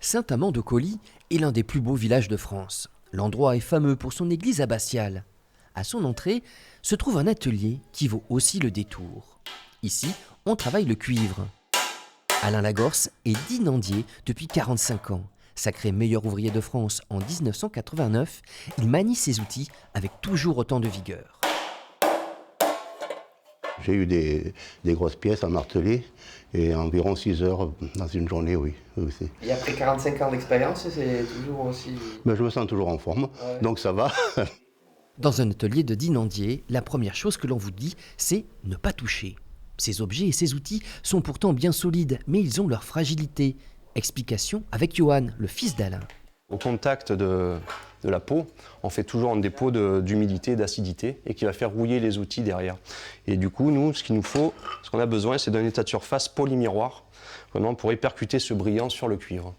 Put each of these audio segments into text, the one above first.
Saint-Amand-de-Coly est l'un des plus beaux villages de France. L'endroit est fameux pour son église abbatiale. À son entrée se trouve un atelier qui vaut aussi le détour. Ici, on travaille le cuivre. Alain Lagorce est dinandier depuis 45 ans. Sacré meilleur ouvrier de France en 1989, il manie ses outils avec toujours autant de vigueur. J'ai eu des grosses pièces à marteler et environ 6 heures dans une journée, oui. Aussi. Et après 45 ans d'expérience, c'est toujours aussi... Mais je me sens toujours en forme, donc ça va. Dans un atelier de dinandier, la première chose que l'on vous dit, c'est ne pas toucher. Ces objets et ces outils sont pourtant bien solides, mais ils ont leur fragilité. Explication avec Johan, le fils d'Alain. Au contact de la peau, on fait toujours un dépôt d'humidité et d'acidité et qui va faire rouiller les outils derrière. Et du coup, nous, ce qu'il nous faut, ce qu'on a besoin, c'est d'un état de surface polymiroir, vraiment pour répercuter ce brillant sur le cuivre.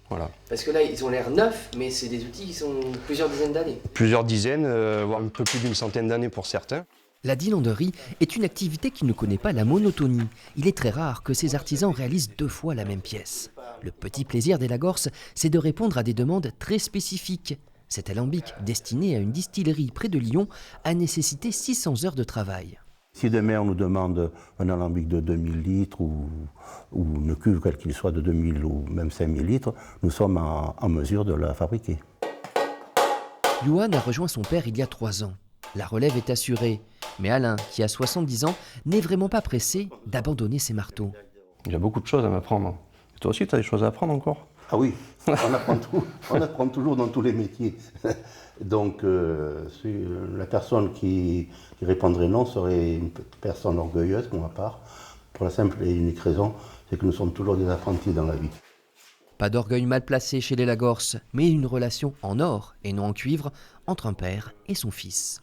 Voilà. Parce que là, ils ont l'air neufs, mais c'est des outils qui sont plusieurs dizaines d'années. Plusieurs dizaines, voire un peu plus d'une centaine d'années pour certains. La dinanderie est une activité qui ne connaît pas la monotonie. Il est très rare que ces artisans réalisent 2 fois la même pièce. Le petit plaisir des Lagorce, c'est de répondre à des demandes très spécifiques. Cet alambic, destiné à une distillerie près de Lyon, a nécessité 600 heures de travail. Si demain on nous demande un alambic de 2000 litres ou une cuve quel qu'il soit de 2000 ou même 5000 litres, nous sommes en mesure de la fabriquer. Johan a rejoint son père il y a 3 ans. La relève est assurée. Mais Alain, qui a 70 ans, n'est vraiment pas pressé d'abandonner ses marteaux. Il y a beaucoup de choses à m'apprendre. Et toi aussi, tu as des choses à apprendre encore? Ah oui, on apprend tout. On apprend toujours dans tous les métiers. Donc la personne qui répondrait non serait une personne orgueilleuse pour ma part, pour la simple et unique raison, c'est que nous sommes toujours des apprentis dans la vie. Pas d'orgueil mal placé chez les Lagorce, mais une relation en or et non en cuivre entre un père et son fils.